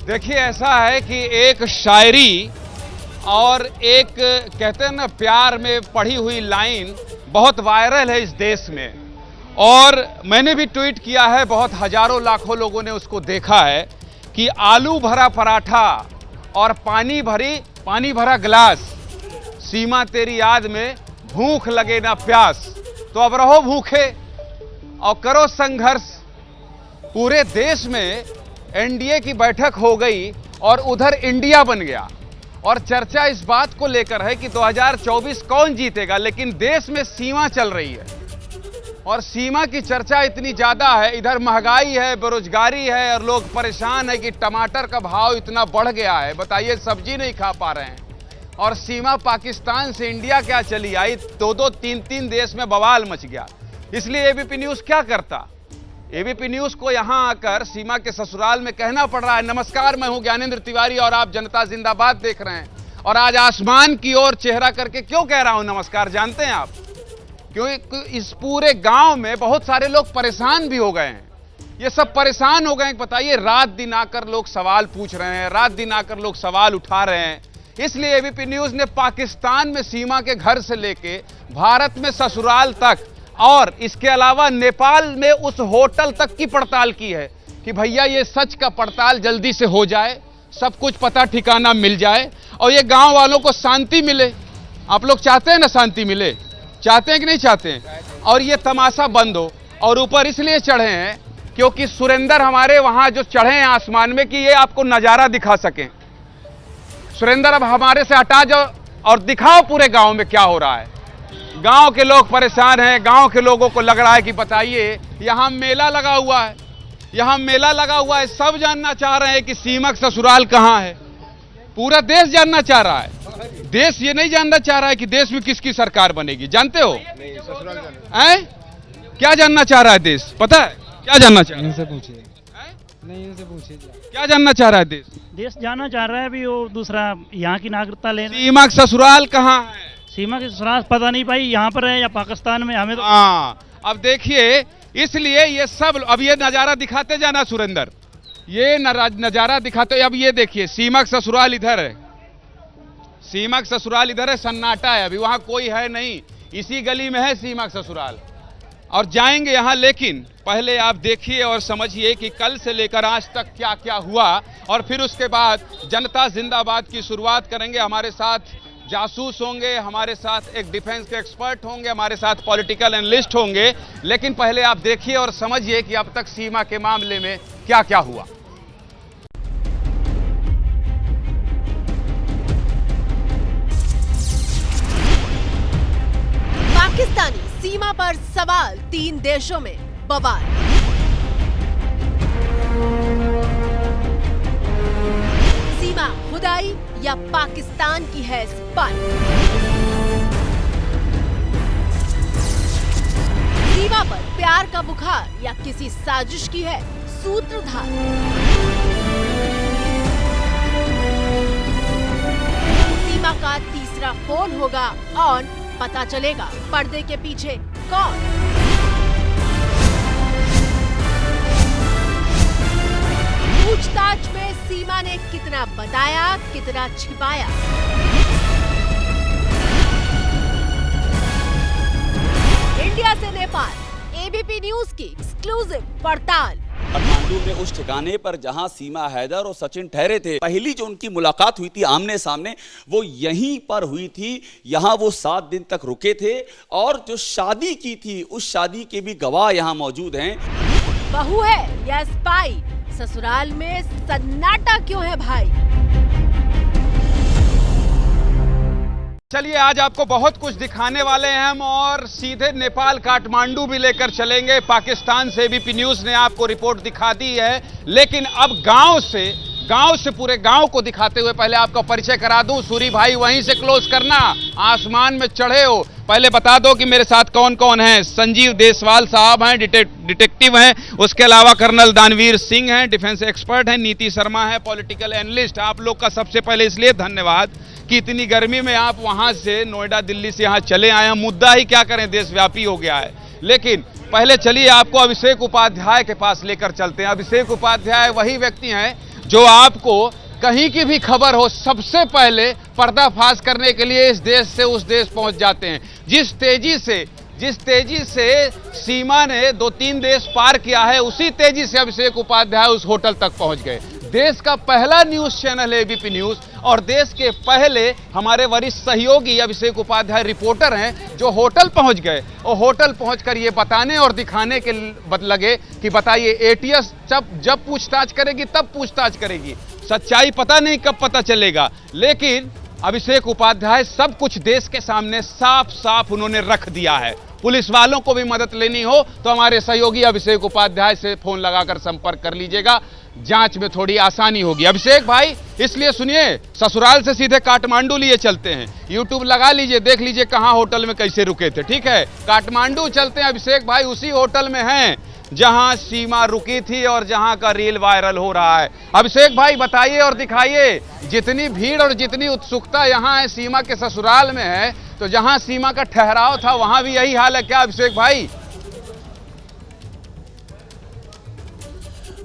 देखिए, ऐसा है कि एक शायरी और एक कहते हैं ना प्यार में पढ़ी हुई लाइन बहुत वायरल है इस देश में, और मैंने भी ट्वीट किया है, बहुत हजारों लाखों लोगों ने उसको देखा है कि आलू भरा पराठा और पानी भरा गिलास, सीमा तेरी याद में भूख लगे ना प्यास, तो अब रहो भूखे और करो संघर्ष। पूरे देश में एनडीए की बैठक हो गई और उधर इंडिया बन गया, और चर्चा इस बात को लेकर है कि 2024 कौन जीतेगा, लेकिन देश में सीमा चल रही है और सीमा की चर्चा इतनी ज्यादा है। इधर महंगाई है, बेरोजगारी है और लोग परेशान है कि टमाटर का भाव इतना बढ़ गया है, बताइए सब्जी नहीं खा पा रहे हैं। और सीमा पाकिस्तान से इंडिया क्या चली आई, दो तीन देश में बवाल मच गया। इसलिए एबीपी न्यूज क्या करता, एबीपी न्यूज को यहां आकर सीमा के ससुराल में कहना पड़ रहा है, नमस्कार मैं हूं ज्ञानेंद्र तिवारी और आप जनता जिंदाबाद देख रहे हैं। और आज आसमान की ओर चेहरा करके क्यों कह रहा हूं नमस्कार, जानते हैं आप? क्योंकि इस पूरे गांव में बहुत सारे लोग परेशान भी हो गए हैं। ये सब परेशान हो गए हैं, बताइए, रात दिन आकर लोग सवाल पूछ रहे हैं, रात दिन आकर लोग सवाल उठा रहे हैं। इसलिए एबीपी न्यूज ने पाकिस्तान में सीमा के घर से लेके भारत में ससुराल तक और इसके अलावा नेपाल में उस होटल तक की पड़ताल की है कि भैया ये सच का पड़ताल जल्दी से हो जाए, सब कुछ पता ठिकाना मिल जाए और ये गांव वालों को शांति मिले। आप लोग चाहते हैं ना शांति मिले, चाहते हैं कि नहीं चाहते हैं? और ये तमाशा बंद हो। और ऊपर इसलिए चढ़े हैं क्योंकि सुरेंद्र हमारे वहां जो चढ़े हैं आसमान में कि ये आपको नजारा दिखा सकें। सुरेंद्र अब हमारे से हटा जाओ और दिखाओ पूरे गांव में क्या हो रहा है। गांव के लोग परेशान हैं, गांव के लोगों को लग रहा है कि बताइए यहां मेला लगा हुआ है, यहां मेला लगा हुआ है, सब जानना चाह रहे हैं कि सीमा का ससुराल कहां है। पूरा देश जानना चाह रहा है, देश ये नहीं जानना चाह रहा है कि देश में किसकी सरकार बनेगी, जानते हो? हैं? क्या जानना चाह रहा है देश, पता है क्या जानना चाह रहा है? इनसे पूछिए, नहीं इनसे पूछिए क्या जानना चाह रहा है देश? देश जाना चाह रहा है भी वो दूसरा यहाँ की नागरिकता लेना। सीमा का ससुराल कहां है? सीमा के ससुराल पता नहीं भाई, यहाँ पर है या पाकिस्तान में, हमें तो। हाँ, अब देखिए, इसलिए ये सब अब ये नजारा दिखाते जाना सुरेंद्र, ये नजारा दिखाते। अब ये देखिए सीमा का ससुराल इधर है, सीमा का ससुराल इधर है, सन्नाटा है, अभी वहां कोई है नहीं, इसी गली में है सीमा का ससुराल और जाएंगे यहां। लेकिन पहले आप देखिए और समझिए कि कल से लेकर आज तक क्या क्या हुआ, और फिर उसके बाद जनता जिंदाबाद की शुरुआत करेंगे। हमारे साथ जासूस होंगे, हमारे साथ एक डिफेंस के एक्सपर्ट होंगे, हमारे साथ पॉलिटिकल एनालिस्ट होंगे। लेकिन पहले आप देखिए और समझिए कि अब तक सीमा के मामले में क्या क्या हुआ। पाकिस्तानी सीमा पर सवाल, 3 देशों में बवाल। सीमा खुदाई या पाकिस्तान की है स्पाई? सीमा पर प्यार का बुखार या किसी साजिश की है सूत्रधार? सीमा का तीसरा फोन होगा ऑन, पता चलेगा पर्दे के पीछे कौन? पूछताछ में सीमा ने कितना बताया, कितना छिपाया? इंडिया से नेपाल, एबीपी न्यूज की एक्सक्लूसिव पड़ताल। काठमांडू में उस ठिकाने पर जहां सीमा हैदर और सचिन ठहरे थे, पहली जो उनकी मुलाकात हुई थी आमने सामने, वो यहीं पर हुई थी। यहां वो 7 दिन तक रुके थे और जो शादी की थी उस शादी के भी गवाह यहां मौजूद हैं। बहू है या स्पाई, ससुराल में सन्नाटा क्यों है भाई? चलिए, आज आपको बहुत कुछ दिखाने वाले हैं हम, और सीधे नेपाल काठमांडू भी लेकर चलेंगे। पाकिस्तान से एबीपी न्यूज ने आपको रिपोर्ट दिखा दी है, लेकिन अब गांव से पूरे गांव को दिखाते हुए पहले आपका परिचय करा दूं। सूरी भाई वहीं से क्लोज करना, आसमान में चढ़े हो, पहले बता दो कि मेरे साथ कौन कौन है। संजीव देसवाल साहब हैं, डिटेक्टिव हैं, उसके अलावा कर्नल दानवीर सिंह हैं, डिफेंस एक्सपर्ट हैं, नीति शर्मा है, पॉलिटिकल एनालिस्ट। आप लोग का सबसे पहले इसलिए धन्यवाद कि इतनी गर्मी में आप वहां से नोएडा दिल्ली से यहां चले आए हैं। मुद्दा ही क्या करें, देशव्यापी हो गया है। लेकिन पहले चलिए आपको अभिषेक उपाध्याय के पास लेकर चलते हैं। अभिषेक उपाध्याय वही व्यक्ति हैं जो आपको कहीं की भी खबर हो सबसे पहले पर्दाफाश करने के लिए इस देश से उस देश पहुंच जाते हैं। जिस तेजी से सीमा ने 2-3 देश पार किया है, उसी तेजी से अभिषेक उपाध्याय उस होटल तक पहुंच गए। देश का पहला न्यूज चैनल है एबीपी न्यूज, और देश के पहले हमारे वरिष्ठ सहयोगी अभिषेक उपाध्याय रिपोर्टर हैं जो होटल पहुंच गए और होटल पहुंचकर ये बताने और दिखाने के लगे कि बताइए एटीएस जब पूछताछ करेगी तब पूछताछ करेगी, सच्चाई पता नहीं कब पता चलेगा। लेकिन अभिषेक उपाध्याय सब कुछ देश के सामने साफ साफ उन्होंने रख दिया है। पुलिस वालों को भी मदद लेनी हो तो हमारे सहयोगी अभिषेक उपाध्याय से फोन लगाकर संपर्क कर लीजिएगा, जांच में थोड़ी आसानी होगी। अभिषेक भाई, इसलिए सुनिए, ससुराल से सीधे काठमांडू लिए चलते हैं, यूट्यूब लगा लीजिए, देख लीजिए कहां होटल में कैसे रुके थे, ठीक है। काठमांडू चलते हैं अभिषेक भाई, उसी होटल में हैं जहां सीमा रुकी थी और जहां का रील वायरल हो रहा है। अभिषेक भाई बताइए और दिखाइए, जितनी भीड़ और जितनी उत्सुकता यहां है सीमा के ससुराल में है, तो जहां सीमा का ठहराव था वहां भी यही हाल है क्या अभिषेक भाई?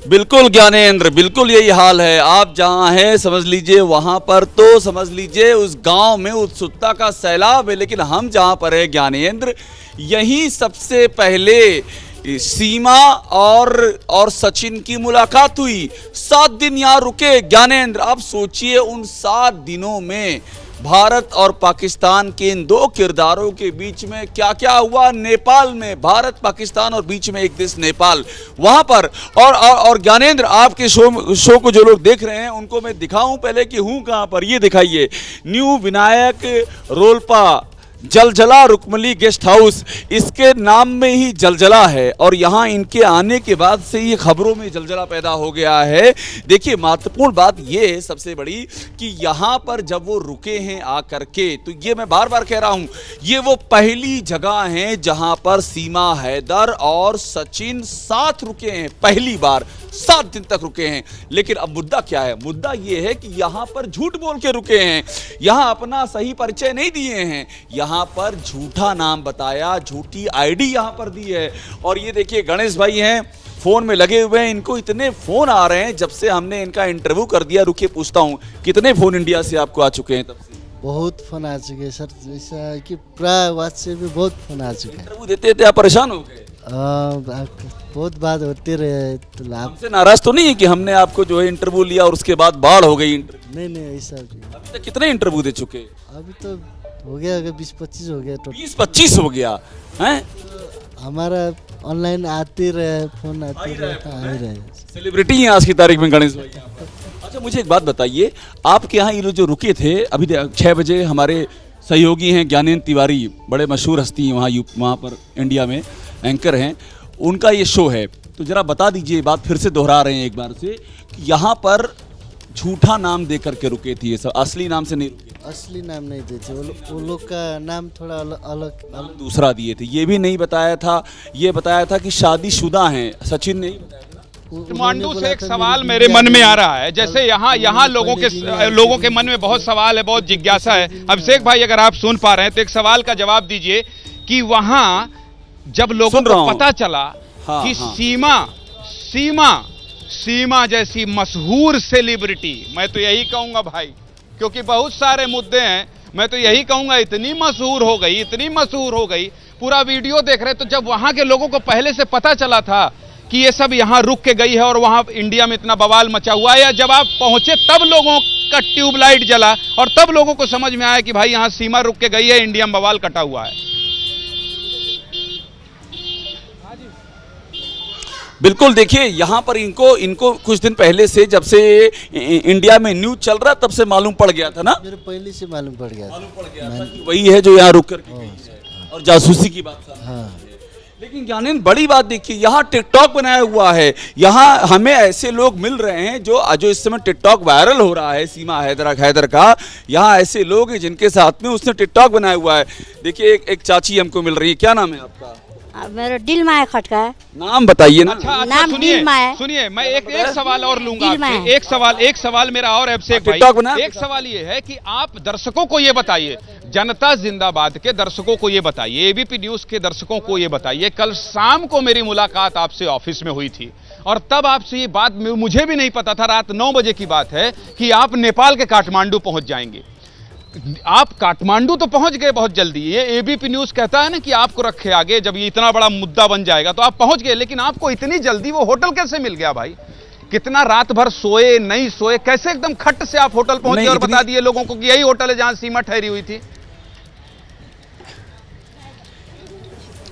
बिल्कुल ज्ञानेंद्र, बिल्कुल यही हाल है। आप जहां हैं समझ लीजिए वहां पर तो समझ लीजिए उस गांव में उत्सुकता का सैलाब है, लेकिन हम जहां पर है ज्ञानेंद्र, यही सबसे पहले सीमा और सचिन की मुलाकात हुई। 7 दिन यहाँ रुके ज्ञानेंद्र। आप सोचिए उन 7 दिनों में भारत और पाकिस्तान के इन 2 किरदारों के बीच में क्या क्या हुआ। नेपाल में, भारत पाकिस्तान और बीच में एक देश नेपाल, वहां पर और ज्ञानेंद्र, आपके शो को जो लोग देख रहे हैं उनको मैं दिखाऊं पहले कि हूं कहां पर। ये दिखाइए, new Vinayak Rolpa Jaljala Rukmali guest house, इसके नाम में ही जलजला है और यहाँ इनके आने के बाद से ये खबरों में जलजला पैदा हो गया है। देखिए महत्वपूर्ण बात ये है सबसे बड़ी कि यहाँ पर जब वो रुके हैं आकर के, तो ये मैं बार बार कह रहा हूँ, ये वो पहली जगह है जहाँ पर सीमा हैदर और सचिन साथ रुके हैं, पहली बार 7 दिन तक रुके हैं। लेकिन अब मुद्दा क्या है? मुद्दा ये है कि यहाँ पर झूठ बोल के रुके हैं, यहाँ अपना सही परिचय नहीं दिए हैं, यहाँ पर झूठा नाम बताया, झूठी आईडी यहाँ पर दी है। और ये देखिए गणेश भाई हैं, फोन में लगे हुए हैं, इनको इतने फोन आ रहे हैं जब से हमने इनका इंटरव्यू कर दिया। रुकिए पूछता हूँ, कितने फोन इंडिया से आपको आ चुके हैं तब से? बहुत फोन आ चुके हैं सर, जैसा कि प्राय व्हाट्सएप में बहुत फोन आ चुके हैं। इंटरव्यू देते थे आप परेशान हो गए? बहुत बात होती रहे तो हमसे नाराज तो नहीं है कि हमने आपको जो है इंटरव्यू लिया और उसके बाद बाढ़ हो गई इंटरव्यू? नहीं ऐसा नहीं। अभी तक कितने इंटरव्यू दे चुके? अभी तो हो गया 20-25 हो गया। 20-25 हो गया हैं? हमारा ऑनलाइन आते रहे, फोन आते रहे। सेलिब्रिटी हैं आज की तारीख में गणेश भाई। अच्छा मुझे एक बात बताइए, आपके यहाँ ये लोग जो रुके थे, अभी 6 बजे हमारे सहयोगी हैं ज्ञानेंद्र तिवारी, बड़े मशहूर हस्ती हैं वहाँ पर इंडिया में एंकर हैं, उनका ये शो है, तो जरा बता दीजिए, बात फिर से दोहरा रहे हैं एक बार से, कि यहाँ पर झूठा नाम दे करके रुके थे, ये सब असली नाम से नहीं रुके? असली नाम नहीं देते वो लोग का नाम थोड़ा अलग दूसरा दिए थे। ये भी नहीं बताया था, ये बताया था कि शादीशुदा हैं, सचिन नहीं बताया। काठमांडू से एक सवाल मेरे मन में आ रहा है, जैसे यहाँ लोगों के मन में बहुत सवाल है, बहुत जिज्ञासा है। अभिषेक भाई अगर आप सुन पा रहे हैं तो एक सवाल का जवाब दीजिए कि वहां जब लोगों को पता चला कि सीमा जैसी मशहूर सेलिब्रिटी, मैं तो यही कहूंगा भाई, क्योंकि बहुत सारे मुद्दे हैं, मैं तो यही कहूंगा इतनी मशहूर हो गई, पूरा वीडियो देख रहे, तो जब वहां के लोगों को पहले से पता चला था कि ये सब यहाँ रुक के गई है और वहां इंडिया में इतना बवाल मचा हुआ है, या जब आप पहुंचे तब लोगों का ट्यूबलाइट जला और तब लोगों को समझ में आया कि भाई यहाँ सीमा रुक के गई है, इंडिया में बवाल कटा हुआ है? बिल्कुल, देखिए यहाँ पर इनको कुछ दिन पहले से, जब से इंडिया में न्यूज चल रहा तब से मालूम पड़ गया था ना? मेरे पहले से मालूम पड़ गया था कि वही है जो यहाँ रुक कर गई है और जासूसी की बात। हाँ। लेकिन ज्ञानेंद्र बड़ी बात देखिए, यहाँ टिकटॉक बनाया हुआ है, यहाँ हमें ऐसे लोग मिल रहे हैं जो इस समय टिकटॉक वायरल हो रहा है, सीमा हैदर का, यहाँ ऐसे लोग हैं जिनके साथ में उसने टिकटॉक बनाया हुआ है। देखिए एक चाची हमको मिल रही है, क्या नाम है आपका? मेरा दिलमाया खटका है। नाम बताइए ना। अच्छा नाम दिलमाया। सुनिए मैं एक सवाल और लूंगा आपसे, एक सवाल मेरा और अभिषेक भाई, एक सवाल ये है कि आप दर्शकों को ये बताइए, जनता जिंदाबाद के दर्शकों को ये बताइए, एबीपी न्यूज के दर्शकों को ये बताइए, कल शाम को मेरी मुलाकात आपसे ऑफिस में हुई थी, और तब आपसे ये बात मुझे भी नहीं पता था, रात 9 बजे की बात है कि आप नेपाल के काठमांडू पहुंच जाएंगे। आप काठमांडू तो पहुंच गए बहुत जल्दी, ये एबीपी न्यूज कहता है ना कि आपको रखे आगे, जब ये इतना बड़ा मुद्दा बन जाएगा तो आप पहुंच गए, लेकिन आपको इतनी जल्दी वो होटल कैसे मिल गया भाई? कितना रात भर सोए नहीं सोए, कैसे एकदम खट से आप होटल पहुंच गए और बता दिए लोगों को कि यही होटल है जहां सीमा ठहरी हुई थी?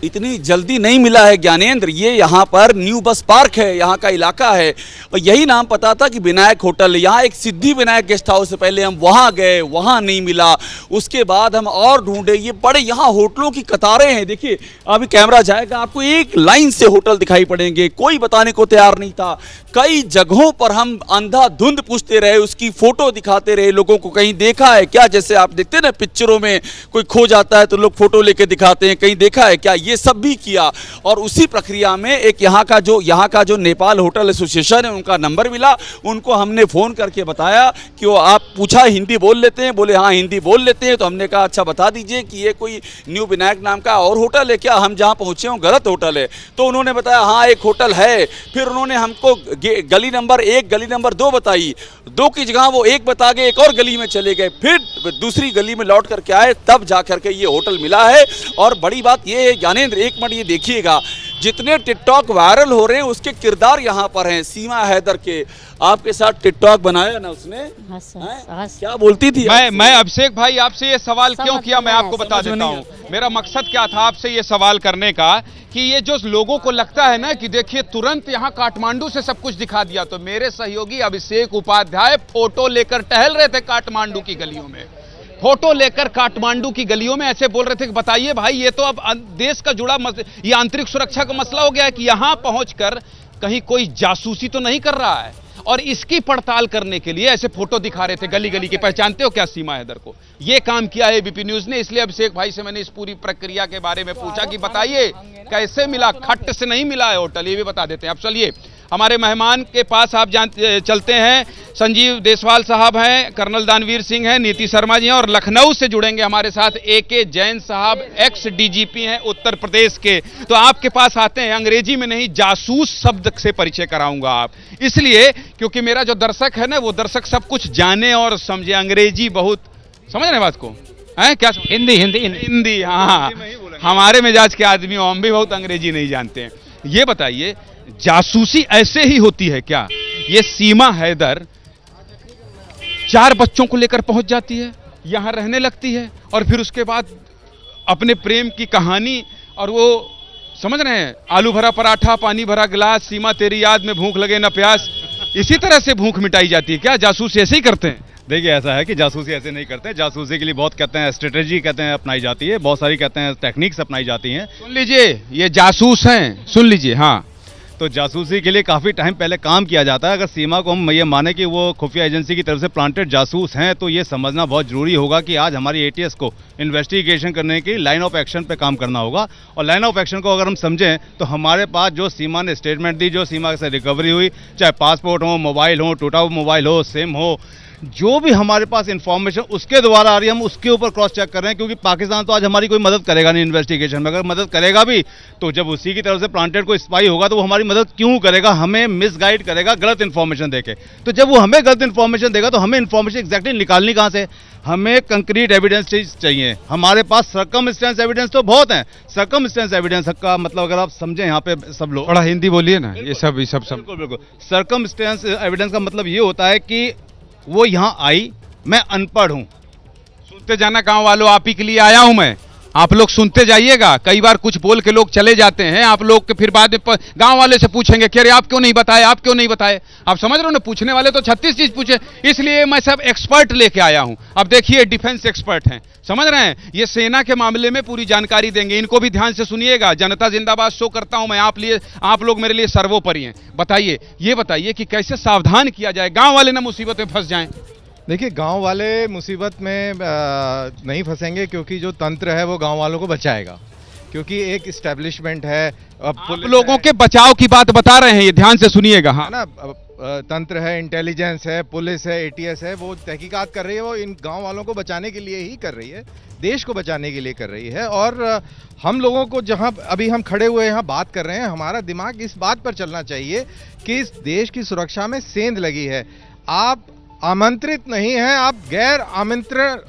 इतनी जल्दी नहीं मिला है ज्ञानेंद्र, ये यहाँ पर न्यू बस पार्क है, यहाँ का इलाका है, और यही नाम पता था कि विनायक होटल। यहाँ एक सिद्धि विनायक गेस्ट हाउस से पहले हम वहाँ गए, वहाँ नहीं मिला, उसके बाद हम और ढूंढे। ये बड़े यहाँ होटलों की कतारें हैं, देखिए अभी कैमरा जाएगा, आपको एक लाइन से होटल दिखाई पड़ेंगे, कोई बताने को तैयार नहीं था। कई जगहों पर हम अंधाधुंध पूछते रहे, उसकी फोटो दिखाते रहे लोगों को, कहीं देखा है क्या? जैसे आप देखते हैं ना पिक्चरों में कोई खो जाता है तो लोग फोटो लेके दिखाते हैं, कहीं देखा है क्या? ये सब भी किया। और उसी प्रक्रिया में एक यहाँ का जो नेपाल होटल एसोसिएशन है, उनका नंबर मिला, उनको हमने फोन करके बताया कि वो, आप पूछा हिंदी बोल लेते हैं? बोले हाँ हिंदी बोल लेते हैं। तो हमने कहा अच्छा बता दीजिए कि ये कोई न्यू विनायक नाम का और होटल है क्या? हम जहाँ पहुँचे हों गलत होटल है। तो उन्होंने बताया हाँ एक होटल है। फिर उन्होंने हमको गली नंबर 1 गली नंबर 2 बताई, 2 की जगह वो 1 बता गए, एक और गली में चले गए, फिर दूसरी गली में लौट करके आए, तब जा करके ये होटल मिला है। और बड़ी बात ये है ज्ञानेंद्र, एक मिनट ये देखिएगा, जितने टिकटॉक वायरल हो रहे हैं उसके किरदार यहाँ पर हैं। सीमा हैदर के आपके साथ टिकटॉक बनाया ना उसने, क्या बोलती थी? मैं अभिषेक भाई आपसे ये सवाल क्यों किया मैं आपको बता देता हूँ। मेरा मकसद क्या था आपसे ये सवाल करने का कि ये जो लोगों को लगता है ना कि देखिए तुरंत यहाँ काठमांडू से सब कुछ दिखा दिया, तो मेरे सहयोगी अभिषेक उपाध्याय फोटो लेकर टहल रहे थे काठमांडू की गलियों में, फोटो लेकर काठमांडू की गलियों में ऐसे बोल रहे थे कि बताइए भाई ये तो अब देश का जुड़ा ये आंतरिक सुरक्षा का मसला हो गया है कि यहाँ पहुंचकर कहीं कोई जासूसी तो नहीं कर रहा है। और इसकी पड़ताल करने के लिए ऐसे फोटो दिखा रहे थे गली गली के। पहचानते हो क्या सीमा हैदर को? ये काम किया है एबीपी न्यूज ने। इसलिए अभिषेक भाई से मैंने इस पूरी प्रक्रिया के बारे में पूछा कि बताइए कैसे मिला, खट से नहीं मिला है होटल, ये भी बता देते हैं। अब चलिए हमारे मेहमान के पास आप चलते हैं। संजीव देसवाल साहब हैं, कर्नल दानवीर सिंह हैं, नीति शर्मा जी हैं, और लखनऊ से जुड़ेंगे हमारे साथ AK जैन साहब, एक्स DGP हैं उत्तर प्रदेश के। तो आपके पास आते हैं, अंग्रेजी में नहीं जासूस शब्द से परिचय कराऊंगा आप, इसलिए क्योंकि मेरा जो दर्शक है ना वो दर्शक सब कुछ जाने और समझे। अंग्रेजी बहुत समझ रहे बात को है क्या? हिंदी हाँ, हमारे मिजाज के आदमी हम भी बहुत अंग्रेजी नहीं जानते हैं। ये बताइए जासूसी ऐसे ही होती है क्या? ये सीमा हैदर 4 बच्चों को लेकर पहुंच जाती है, यहां रहने लगती है, और फिर उसके बाद अपने प्रेम की कहानी, और वो समझ रहे हैं आलू भरा पराठा, पानी भरा गिलास, सीमा तेरी याद में भूख लगे न प्यास, इसी तरह से भूख मिटाई जाती है क्या? जासूस ऐसे ही करते हैं? देखिए ऐसा है कि जासूसी ऐसे नहीं करते। जासूसी के लिए बहुत कहते हैं स्ट्रेटेजी कहते हैं अपनाई जाती है, बहुत सारी कहते हैं टेक्निक्स अपनाई जाती हैं। सुन लीजिए ये जासूस हैं, सुन लीजिए। हाँ, तो जासूसी के लिए काफ़ी टाइम पहले काम किया जाता है। अगर सीमा को हम ये माने कि वो खुफिया एजेंसी की तरफ से प्लांटेड जासूस हैं, तो ये समझना बहुत ज़रूरी होगा कि आज हमारी ATS को इन्वेस्टिगेशन करने की लाइन ऑफ एक्शन पे काम करना होगा। और लाइन ऑफ एक्शन को अगर हम समझें तो हमारे पास जो सीमा ने स्टेटमेंट दी, जो सीमा से रिकवरी हुई, चाहे पासपोर्ट हो, मोबाइल हो, टूटा हुआ मोबाइल हो, सिम हो, जो भी हमारे पास इंफॉर्मेशन उसके द्वारा आ रही है, हम उसके ऊपर क्रॉस चेक कर रहे हैं। क्योंकि पाकिस्तान तो आज हमारी कोई मदद करेगा नहीं इन्वेस्टिगेशन में। अगर मदद करेगा भी तो जब उसी की तरफ से प्लांटेड कोई स्पाई होगा तो वो हमारी मदद क्यों करेगा? हमें मिसगाइड करेगा गलत इन्फॉर्मेशन देके। तो जब वो हमें गलत इन्फॉर्मेशन देगा तो हमें इन्फॉर्मेशन एग्जैक्टली निकालनी कहाँ से? हमें कंक्रीट एविडेंस चाहिए। हमारे पास सर्कमस्टेंस एविडेंस तो बहुत हैं। सर्कमस्टेंस एविडेंस का मतलब अगर आप समझें, यहाँ पे सब लोग थोड़ा हिंदी बोलिए ना। ये सब बिल्कुल। सर्कमस्टेंस एविडेंस का मतलब ये होता है कि वो यहाँ आई, मैं अनपढ़ हूँ। सुनते जाना गांव वालों, आप ही के लिए आया हूं मैं, आप लोग सुनते जाइएगा। कई बार कुछ बोल के लोग चले जाते हैं, आप लोग के फिर बाद में गांव वाले से पूछेंगे कि अरे आप क्यों नहीं बताए, आप क्यों नहीं बताए। आप समझ रहे हो ना, पूछने वाले तो 36 चीज पूछे। इसलिए मैं सब एक्सपर्ट लेके आया हूं। अब देखिए डिफेंस एक्सपर्ट हैं, समझ रहे हैं, ये सेना के मामले में पूरी जानकारी देंगे। इनको भी ध्यान से सुनिएगा। जनता जिंदाबाद शो करता हूं मैं, आप लोग मेरे लिए सर्वोपरि हैं। बताइए, ये बताइए कि कैसे सावधान किया जाए, गांव वाले ना मुसीबत में फंस जाएं। देखिए गांव वाले मुसीबत में नहीं फंसेंगे, क्योंकि जो तंत्र है वो गांव वालों को बचाएगा, क्योंकि एक इस्टेब्लिशमेंट है। आप लोगों के बचाव की बात बता रहे हैं, ये ध्यान से सुनिएगा। हाँ ना, तंत्र है, इंटेलिजेंस है, पुलिस है, एटीएस है, वो तहकीकात कर रही है, वो इन गांव वालों को बचाने के लिए ही कर रही है, देश को बचाने के लिए कर रही है। और हम लोगों को जहां अभी हम खड़े हुए यहाँ बात कर रहे हैं, हमारा दिमाग इस बात पर चलना चाहिए कि इस देश की सुरक्षा में सेंध लगी है। आप आमंत्रित नहीं हैं, आप गैर आमंत्रित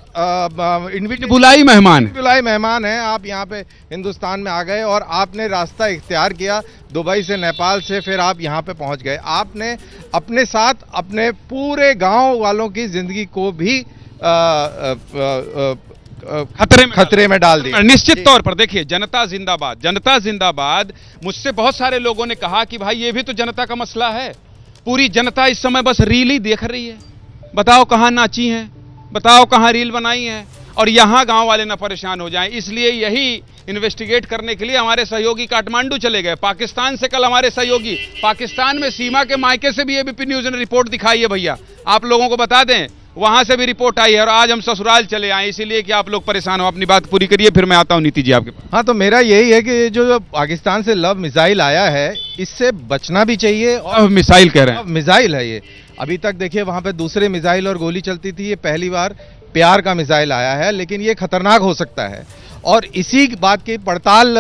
बुलाई मेहमान हैं। आप यहाँ पे हिंदुस्तान में आ गए और आपने रास्ता इख्तियार किया दुबई से, नेपाल से, फिर आप यहाँ पे पहुँच गए। आपने अपने साथ अपने पूरे गांव वालों की जिंदगी को भी खतरे में डाल दिया। निश्चित तौर पर देखिए, जनता जिंदाबाद, जनता जिंदाबाद। मुझसे बहुत सारे लोगों ने कहा कि भाई ये भी तो जनता का मसला है, पूरी जनता इस समय बस रील ही देख रही है, बताओ कहां नाची हैं, बताओ कहां रील बनाई हैं, और यहां गांव वाले ना परेशान हो जाएं। इसलिए यही इन्वेस्टिगेट करने के लिए हमारे सहयोगी काठमांडू चले गए। पाकिस्तान से कल हमारे सहयोगी, पाकिस्तान में सीमा के मायके से भी एबीपी न्यूज ने रिपोर्ट दिखाई है भैया, आप लोगों को बता दें, वहां से भी रिपोर्ट आई है। और आज हम ससुराल चले आए, इसीलिए कि आप लोग परेशान हो। अपनी बात पूरी करिए, फिर मैं आता हूं नीति जी आपके पास। हाँ, तो मेरा यही है कि जो पाकिस्तान से लव मिसाइल आया है, इससे बचना भी चाहिए। और मिसाइल कह रहे हैं, मिसाइल है ये। अभी तक देखिए वहां पे दूसरे मिसाइल और गोली चलती थी, ये पहली बार प्यार का मिसाइल आया है, लेकिन ये खतरनाक हो सकता है। और इसी बात की पड़ताल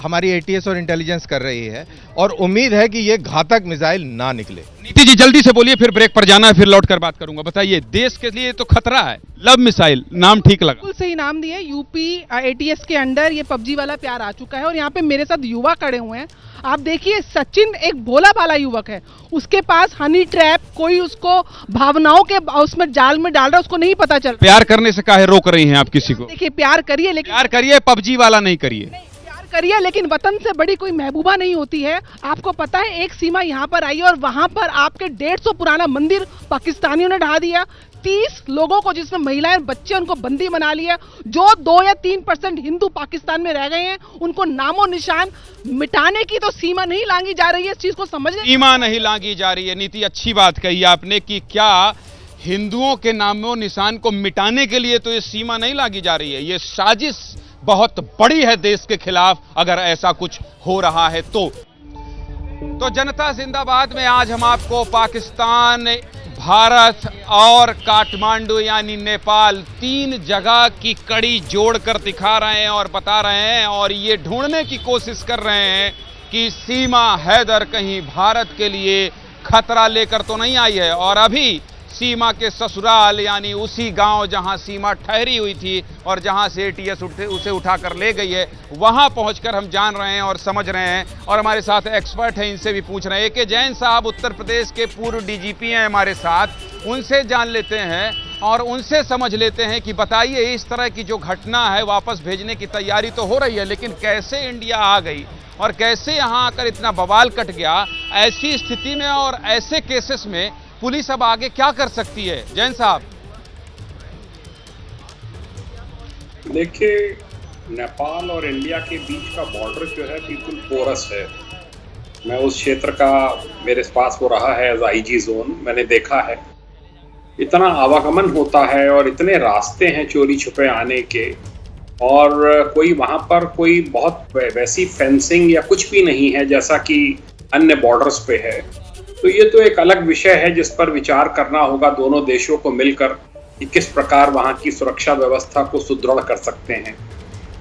हमारी एटीएस और इंटेलिजेंस कर रही है, और उम्मीद है कि ये घातक मिसाइल ना निकले। नीति जी जल्दी से बोलिए, फिर ब्रेक पर जाना है, फिर लौट कर बात करूंगा। बताइए, देश के लिए तो खतरा है, लव मिसाइल नाम ठीक लगा, बिल्कुल सही नाम दिए। यूपी एटीएस के अंडर ये पबजी वाला प्यार आ चुका है। और यहाँ पे मेरे साथ युवा खड़े हुए हैं, आप देखिए, सचिन एक भोला भाला युवक है, उसके पास हनी ट्रैप, कोई उसको भावनाओं के उसमें जाल में डाल रहा है, उसको नहीं पता चल। प्यार करने से काहे रोक रही हैं आप किसी को? देखिए, प्यार करिए, लेकिन प्यार करिए, पबजी वाला नहीं करिए। प्यार करिए, लेकिन वतन से बड़ी कोई महबूबा नहीं होती है। आपको पता है, एक सीमा यहाँ पर आई और वहां पर आपके 150 पुराना मंदिर पाकिस्तानियों ने ढा दिया। 30 लोगों को, जिसमें महिलाएं बच्चे, उनको बंदी बना लिया। जो 2 या 3% हिंदू पाकिस्तान में रह गए हैं, उनको नामो निशान मिटाने की तो सीमा नहीं लांगी जा रही है। इस चीज को समझने, सीमा नहीं लांगी जा रही है। नीति, अच्छी बात कही आपने कि क्या हिंदुओं के नामो निशान को मिटाने के लिए तो ये सीमा नहीं लांगी जा रही है। ये साजिश बहुत बड़ी है देश के खिलाफ, अगर ऐसा कुछ हो रहा है तो जनता जिंदाबाद में आज हम आपको पाकिस्तान, भारत और काठमांडू यानी नेपाल, 3 जगह की कड़ी जोड़कर दिखा रहे हैं और बता रहे हैं, और ये ढूंढने की कोशिश कर रहे हैं कि सीमा हैदर कहीं भारत के लिए खतरा लेकर तो नहीं आई है। और अभी सीमा के ससुराल यानी उसी गांव जहां सीमा ठहरी हुई थी और जहां से एटीएस उसे उठाकर ले गई है, वहां पहुंचकर हम जान रहे हैं और समझ रहे हैं। और हमारे साथ एक्सपर्ट हैं, इनसे भी पूछ रहे हैं। के जैन साहब उत्तर प्रदेश के पूर्व डीजीपी हैं हमारे साथ, उनसे जान लेते हैं और उनसे समझ लेते हैं कि बताइए, इस तरह की जो घटना है, वापस भेजने की तैयारी तो हो रही है, लेकिन कैसे इंडिया आ गई और कैसे यहां आकर इतना बवाल कट गया। ऐसी स्थिति में और ऐसे केसेस में पुलिस अब आगे क्या कर सकती है, जैन साहब? देखिए, नेपाल और इंडिया के बीच का बॉर्डर जो है बिल्कुल पोरस है। मैं उस क्षेत्र का, मेरे पास वो रहा है एज आईजी जोन, मैंने देखा है इतना आवागमन होता है और इतने रास्ते हैं चोरी छुपे आने के, और कोई वहाँ पर कोई बहुत वैसी फेंसिंग या कुछ भी नहीं है जैसा कि अन्य बॉर्डर्स पे है। तो ये तो एक अलग विषय है जिस पर विचार करना होगा दोनों देशों को मिलकर कि किस प्रकार वहाँ की सुरक्षा व्यवस्था को सुदृढ़ कर सकते हैं।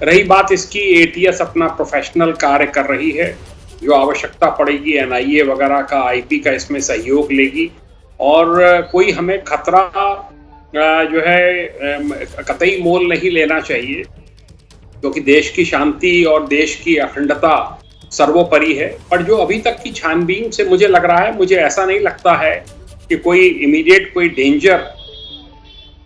रही बात इसकी, एटीएस अपना प्रोफेशनल कार्य कर रही है, जो आवश्यकता पड़ेगी एनआईए वगैरह का, आईपी का इसमें सहयोग लेगी, और कोई हमें खतरा जो है कतई मोल नहीं लेना चाहिए, क्योंकि देश की शांति और देश की अखंडता सर्वोपरि है। पर जो अभी तक की छानबीन से मुझे लग रहा है, मुझे ऐसा नहीं लगता है कि कोई इमीडिएट कोई डेंजर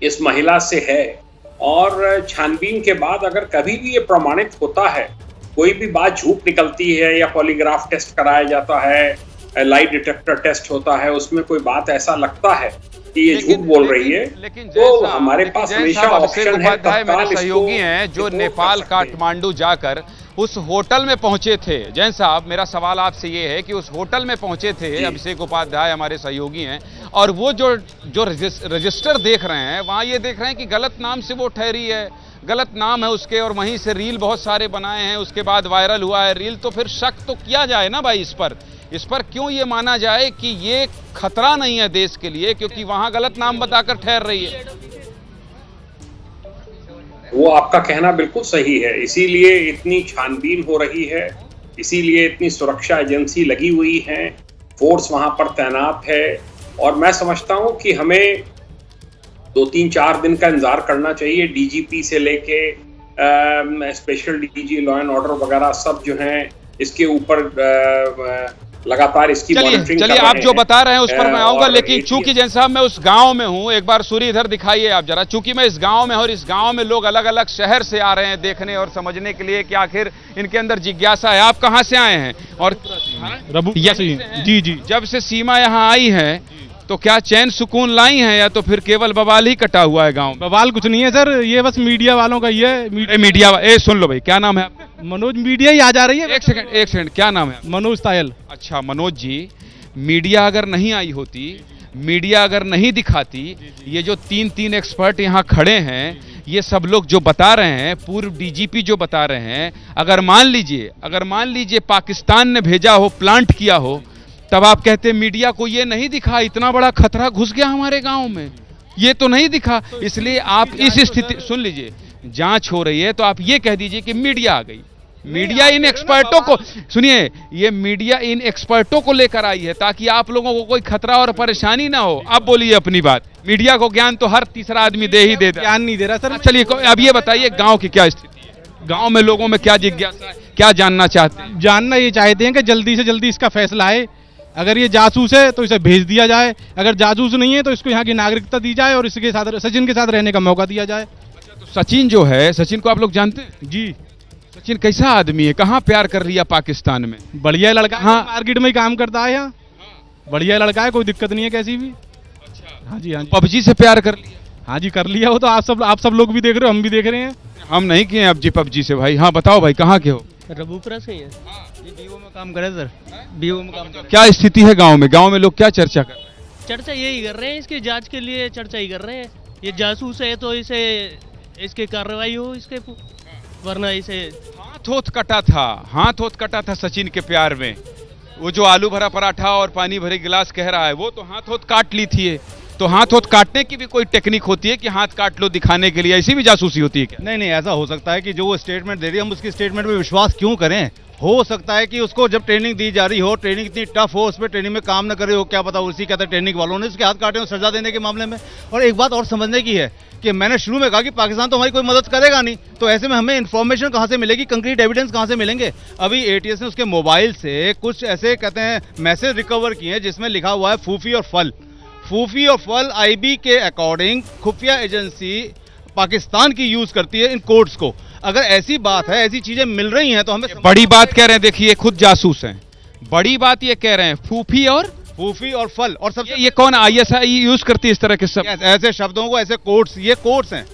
इस महिला से है। और छानबीन के बाद अगर कभी भी ये प्रमाणित होता है, कोई भी बात झूठ निकलती है या पॉलीग्राफ टेस्ट कराया जाता है, लाई डिटेक्टर टेस्ट होता है, उसमें कोई बात ऐसा लगता है कि ये झूठ बोल रही है, तो हमारे पास हमेशा ऑप्शन है। मेरे सहयोगी हैं जो नेपाल काठमांडू जाकर उस होटल में पहुंचे थे। जैन साहब, मेरा सवाल आपसे ये है कि उस होटल में पहुंचे थे, अभिषेक उपाध्याय हमारे सहयोगी हैं, और वो जो रजिस्टर देख रहे हैं, वहां ये देख रहे हैं कि गलत नाम से वो ठहरी है, गलत नाम है उसके, और वहीं से रील बहुत सारे बनाए हैं, उसके बाद वायरल हुआ है रील। तो फिर शक तो किया जाए ना भाई इस पर इस पर क्यों ये माना जाए कि ये खतरा नहीं है देश के लिए, क्योंकि वहां गलत नाम बताकर ठहर रही है? वो आपका कहना बिल्कुल सही है, इसीलिए इतनी छानबीन हो रही है, इसीलिए इतनी सुरक्षा एजेंसी लगी हुई है, फोर्स वहां पर तैनात है। और मैं समझता हूं कि हमें 2-3-4 दिन का इंतजार करना चाहिए। डीजीपी से लेके special DG law and order वगैरह सब जो हैं इसके ऊपर लगातार इसकी मॉनिटरिंग। चलिए आप जो बता रहे हैं उस पर मैं आऊंगा, लेकिन चूंकि जैन साहब मैं उस गांव में हूं, एक बार सूर्य इधर दिखाइए आप जरा। चूंकि मैं इस गांव में हूं और इस गांव में लोग अलग अलग शहर से आ रहे हैं देखने और समझने के लिए कि आखिर इनके अंदर जिज्ञासा है। आप कहां से आए हैं? और जी जी, जब से सीमा यहां आई है तो क्या चैन सुकून लाई हैं या तो फिर केवल बवाल ही कटा हुआ है गांव में? बवाल कुछ नहीं है सर, ये बस मीडिया वालों का ही है। मीडिया सुन लो भाई, क्या नाम है आपका? मनोज, मीडिया ही आ जा रही है। एक सेकंड, क्या नाम है? मनोज तायल। अच्छा मनोज जी, मीडिया अगर नहीं आई होती, मीडिया अगर नहीं दिखाती, ये जो 3 एक्सपर्ट यहाँ खड़े हैं, ये सब लोग जो बता रहे हैं, पूर्व डीजीपी जो बता रहे हैं, अगर मान लीजिए पाकिस्तान ने भेजा हो, प्लांट किया हो, तब आप कहते मीडिया को ये नहीं दिखा, इतना बड़ा खतरा घुस गया हमारे गांव में, ये तो नहीं दिखा। इसलिए आप इस स्थिति, सुन लीजिए, जांच हो रही है तो आप ये कह दीजिए कि मीडिया आ गई। मीडिया इन एक्सपर्टों को, सुनिए, ये मीडिया इन एक्सपर्टों को लेकर आई है ताकि आप लोगों को कोई खतरा और परेशानी ना हो। अब बोलिए अपनी बात। मीडिया को ज्ञान तो हर तीसरा आदमी दे ही देता, ज्ञान नहीं दे रहा सर। चलिए अब ये बताइए गांव की क्या स्थिति है, गांव में लोगों में क्या जिज्ञासा है, क्या जानना चाहते हैं? जानना ये चाहते हैं कि जल्दी से जल्दी इसका फैसला आए। अगर ये जासूस है तो इसे भेज दिया जाए, अगर जासूस नहीं है तो इसको यहाँ की नागरिकता दी जाए और इसके साथ, सचिन के साथ रहने का मौका दिया जाए। तो सचिन जो है, सचिन को आप लोग जानते हैं? जी। सचिन कैसा आदमी है? कहाँ प्यार कर लिया पाकिस्तान में? बढ़िया लड़का, हाँ, मार्केट में ही काम करता है यहाँ, बढ़िया लड़का है, कोई दिक्कत नहीं है कैसी भी। अच्छा, हाँ जी, हाँ जी। पबजी से प्यार कर लिया? हाँ जी कर लिया। वो तो आप सब लोग भी देख रहे हो, हम भी देख रहे हैं। हम नहीं किए अब जी पबजी से भाई। हाँ बताओ भाई, कहाँ के हो? रबूपुरा से ही है जी, बीओ में काम करे सर, बीओ में काम करे। क्या स्थिति है गांव में लोग क्या चर्चा कर रहे हैं? चर्चा यही कर रहे हैं, इसकी जांच के लिए चर्चा ही कर रहे हैं। ये जासूस है तो इसे, इसकी कार्रवाई हो इसके, वरना इसे। हाथ कटा था सचिन के प्यार में। वो जो आलू भरा पराठा और पानी भरे गिलास कह रहा है, वो तो हाथ काट ली थी। तो हाथ काटने की भी कोई टेक्निक होती है कि हाथ काट लो दिखाने के लिए? ऐसी भी जासूसी होती है क्या? नहीं, ऐसा हो सकता है कि जो वो स्टेटमेंट दे रही है, हम उसकी स्टेटमेंट में विश्वास क्यों करें? हो सकता है कि उसको जब ट्रेनिंग दी जा रही हो, ट्रेनिंग इतनी टफ हो, उस पर ट्रेनिंग में काम न करे हो, क्या पता उसी कहते ट्रेनिंग वालों ने उसके हाथ काटे हो सजा देने के मामले में। और एक बात और समझने की है कि मैंने शुरू में कहा कि पाकिस्तान तो हमारी कोई मदद करेगा नहीं, तो ऐसे में हमें इन्फॉर्मेशन कहाँ से मिलेगी, कंक्रीट एविडेंस कहाँ से मिलेंगे? अभी एटीएस ने उसके मोबाइल से कुछ ऐसे कहते हैं मैसेज रिकवर किए हैं जिसमें लिखा हुआ है फूफी और फल आईबी के अकॉर्डिंग खुफिया एजेंसी पाकिस्तान की यूज करती है इन कोड्स को। अगर ऐसी बात है, ऐसी चीजें मिल रही हैं तो हमें बड़ी बात कह रहे हैं। देखिए खुद जासूस हैं, बड़ी बात ये कह रहे हैं, फूफी और फल। और सब ये कौन आईएसआई यूज करती है इस तरह के सब ऐसे शब्दों को, ऐसे कोड्स, ये कोड्स हैं,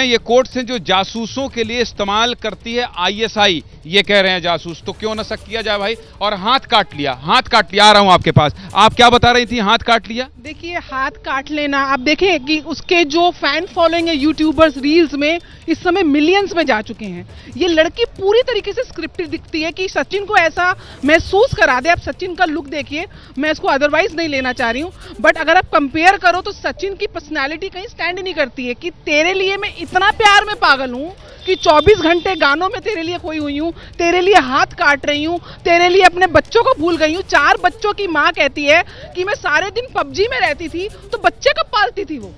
ये कोड्स हैं जो जासूसों के लिए इस्तेमाल करती है आईएसआई। ये कह रहे हैं जासूस, तो क्यों न शक किया जाए भाई? और हाथ काट लिया। आ रहा हूं आपके पास, आप क्या बता रही थी? हाथ काट लिया। देखिए हाथ काट लेना, आप देखें कि उसके जो फैन फॉलोइंग है यूट्यूबर्स रील्स में इस समय मिलियंस में जा चुके हैं। ये लड़की पूरी तरीके से स्क्रिप्टेड दिखती है कि सचिन को ऐसा महसूस करा दे। आप सचिन का लुक देखिए, मैं इसको अदरवाइज नहीं लेना चाह रही हूँ, बट अगर आप कंपेयर करो तो सचिन की पर्सनैलिटी कहीं स्टैंड ही नहीं करती है कि तेरे लिए मैं इतना प्यार में पागल हूँ कि 24 घंटे गानों में तेरे लिए खोई हुई हूँ, तेरे लिए हाथ काट रही हूँ, तेरे लिए अपने बच्चों को भूल गई हूँ। 4 बच्चों की माँ कहती है कि मैं सारे दिन पबजी में रहती थी, तो बच्चे कब पालती थी वो?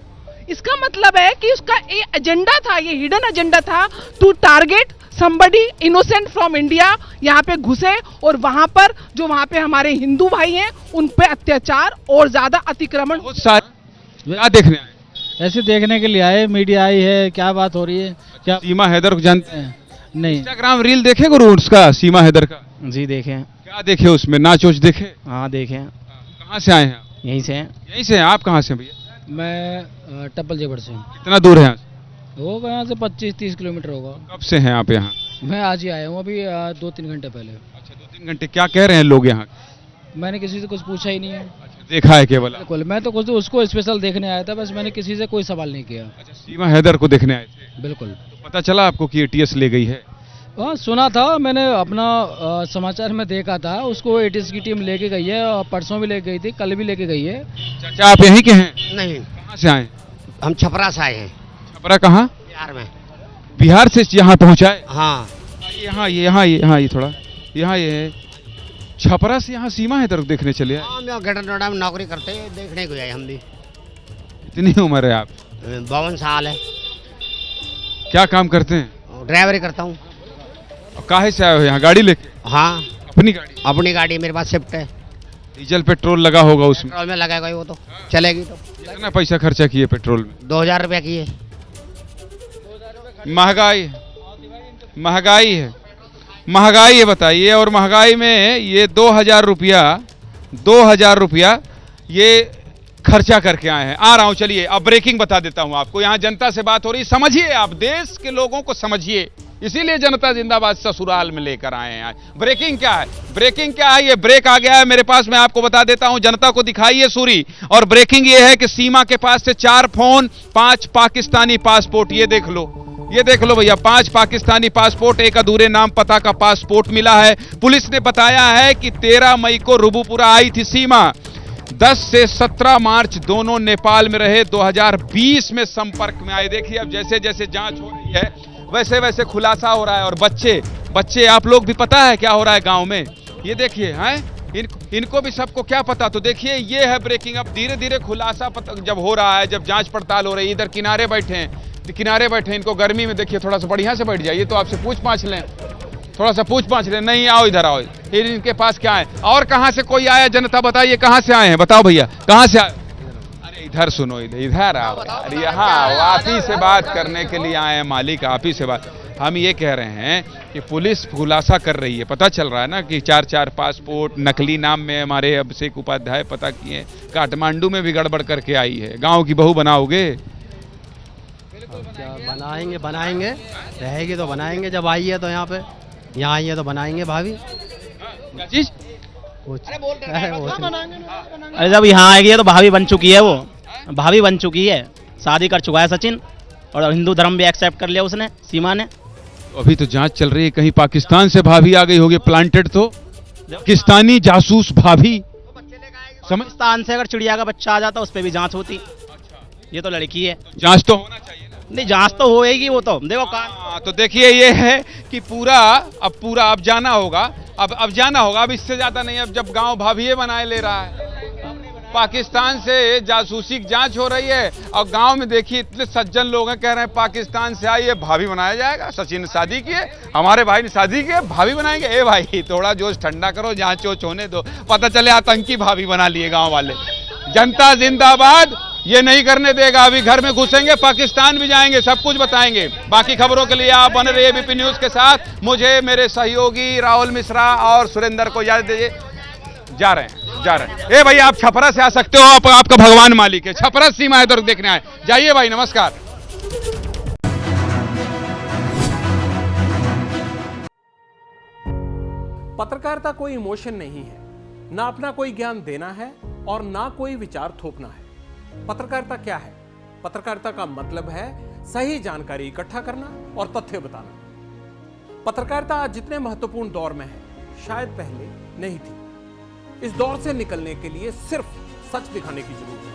इसका मतलब है कि उसका ये एजेंडा था, ये हिडन एजेंडा था to target somebody innocent from India, यहाँ पे घुसे और वहां पे हमारे हिंदू भाई हैं उन पे अत्याचार और ज्यादा अतिक्रमण। क्या देखने आए? ऐसे देखने के लिए आए, मीडिया आई है, क्या बात हो रही है? क्या सीमा हैदर को जानते हैं? नहीं। इंस्टाग्राम रील देखे गुरु उसका, सीमा हैदर का? जी देखे। क्या देखे उसमें? नाचोच देखे? हाँ देखे। कहाँ से आए हैं? यहीं से हैं। यहीं से हैं? आप कहाँ से भैया? मैं टप्पल जेबर से। कितना दूर है? होगा यहाँ से 25-30 किलोमीटर होगा। कब से हैं आप यहाँ? मैं आज ही आया हूँ, अभी 2-3 घंटे पहले। अच्छा, 2-3 घंटे। क्या कह रहे हैं लोग यहाँ? मैंने किसी से कुछ पूछा ही नहीं है। अच्छा, देखा है केवल? बिल्कुल, मैं तो कुछ उसको स्पेशल देखने आया था, बस मैंने किसी से कोई सवाल नहीं किया। अच्छा, सीमा हैदर को देखने आए थे? बिल्कुल। तो पता चला आपको कि एटीएस ले गई है? हाँ सुना था मैंने, अपना समाचार में देखा था। उसको एटीएस की टीम लेके गई है और परसों भी लेके गई थी, कल भी लेके गई है। चाचा आप यहीं के हैं? नहीं, कहाँ से आए? हम छपरा से आए हैं। छपरा कहाँ? बिहार में। बिहार से यहाँ पहुँचाए? हाँ। यहाँ ये थोड़ा यहाँ ये है। छपरा से यहाँ सीमा है तरफ देखने चले आए? हम यहाँ ग्रेटर नोएडा में नौकरी करते हैं, देखने को आए हम भी। कितनी उम्र है आप? 52 साल है। क्या काम करते हैं? ड्राइवरी करता हूँ। काहे से आए हो यहाँ, गाड़ी लेके? हाँ अपनी गाड़ी? अपनी गाड़ी मेरे पास शिफ्ट है। डीजल पेट्रोल लगा होगा उसमें? पेट्रोल में लगेगा वो तो चलेगी। तो कितना पैसा खर्चा किए पेट्रोल में? 2000 रुपया किए। महंगाई है बताइए। और महंगाई में ये 2000 रुपया ये खर्चा करके आए हैं। आ रहा हूं, चलिए अब ब्रेकिंग बता देता हूं आपको। यहां जनता से बात हो रही, समझिए आप, देश के लोगों को समझिए, इसीलिए जनता जिंदाबाद ससुराल में लेकर आए हैं। ब्रेकिंग क्या है? ब्रेकिंग क्या है? ये ब्रेक आ गया है मेरे पास, मैं आपको बता देता हूं, जनता को दिखाइए सूरी। और ब्रेकिंग ये है कि सीमा के पास से 4 फोन, 5 पाकिस्तानी पासपोर्ट, ये देख लो भैया, 5 पाकिस्तानी पासपोर्ट, एक अधूरे नाम पता का पासपोर्ट मिला है। पुलिस ने बताया है कि 13 मई को रुबुपुरा आई थी सीमा। 10 से 17 मार्च दोनों नेपाल में रहे, 2020 में संपर्क में आए। देखिए अब जैसे जैसे जांच हो रही है वैसे वैसे खुलासा हो रहा है। और बच्चे आप लोग भी पता है क्या हो रहा है गांव में, ये देखिए हैं, इनको भी सबको क्या पता। तो देखिए ये है ब्रेकिंग। अब धीरे धीरे खुलासा जब हो रहा है, जब जांच पड़ताल हो रही है। इधर किनारे बैठे हैं, इनको गर्मी में देखिए, थोड़ा सा बढ़िया से बैठ जाइए तो आपसे पूछ-पाछ लें, थोड़ा सा पूछ-पाछ लें। नहीं, आओ इधर आओ, इनके पास क्या है। और कहां से कोई आया जनता बताइए, कहां से आए हैं, बताओ भैया कहां से आए? अरे इधर सुनो, इधर आओ यार, यहाँ आप ही से बात करने के लिए आए हैं मालिक, आप ही से बात। हम ये कह रहे हैं कि पुलिस खुलासा कर रही है, पता चल रहा है ना कि 4 पासपोर्ट नकली नाम में हमारे अभिषेक उपाध्याय पता किए, काठमांडू में भी गड़बड़ करके आई है। गांव की बहू बनाओगे? क्या बनाएंगे रहेगी तो बनाएंगे। जब आई है तो यहाँ आई है तो बनाएंगे भाभी। क्या चीज? अरे जब यहाँ आएगी तो भाभी बन चुकी है, वो भाभी बन चुकी है, शादी कर चुका है सचिन, और हिंदू धर्म भी एक्सेप्ट कर लिया उसने, सीमा ने। अभी तो जांच चल रही है, कहीं पाकिस्तान से भाभी आ गई होगी प्लांटेड, तो पाकिस्तानी जासूस भाभी। पाकिस्तान से अगर चिड़िया का बच्चा आ जाता उस पर भी जांच होती। ये तो लड़की है, जांच तो होना चाहिए ना। नहीं, जांच तो होएगी, वो तो देखो कहाँ। तो देखिए ये है कि पूरा अब जाना होगा, अब जाना होगा, अब इससे ज्यादा नहीं। अब जब गांव भाभी बनाए ले रहा है, पाकिस्तान से जासूसी की जांच हो रही है, और गांव में देखिए इतने सज्जन लोग हैं, कह रहे हैं पाकिस्तान से आई है, भाभी बनाया जाएगा। सचिन ने शादी की है, हमारे भाई ने शादी की है, भाभी बनाएंगे? ए भाई थोड़ा जोश ठंडा करो, जांच वोच होने दो, पता चले आतंकी भाभी बना लिए गांव वाले। जनता जिंदाबाद ये नहीं करने देगा। अभी घर में घुसेंगे, पाकिस्तान भी जाएंगे, सब कुछ बताएंगे। बाकी खबरों के लिए आप बने रहिए एबीपी न्यूज के साथ। मुझे मेरे सहयोगी राहुल मिश्रा और सुरेंद्र को इजाजत दीजिए, जा रहे हैं। ए भाई आप छपरा से आ सकते हो, आपका भगवान मालिक है। छपरा सीमा है तो देखने आए, जाइए भाई, नमस्कार। पत्रकारिता कोई इमोशन नहीं है, ना अपना कोई ज्ञान देना है और ना कोई विचार थोपना है। पत्रकारिता क्या है? पत्रकारिता का मतलब है सही जानकारी इकट्ठा करना और तथ्य बताना। पत्रकारिता आज जितने महत्वपूर्ण दौर में है, शायद पहले नहीं थी। इस दौर से निकलने के लिए सिर्फ सच दिखाने की जरूरत है,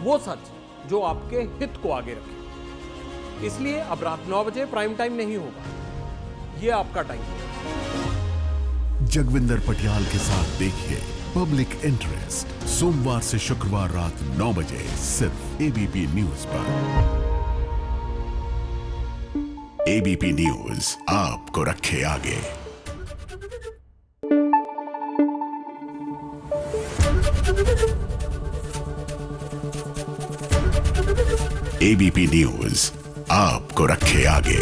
वो सच जो आपके हित को आगे रखे। इसलिए अब रात 9 बजे प्राइम टाइम नहीं होगा, ये आपका टाइम है। जगविंदर पटियाल के साथ देखिए पब्लिक इंटरेस्ट, सोमवार से शुक्रवार रात 9 बजे सिर्फ एबीपी न्यूज पर। एबीपी न्यूज आपको रखे आगे। एबीपी न्यूज आपको रखे आगे।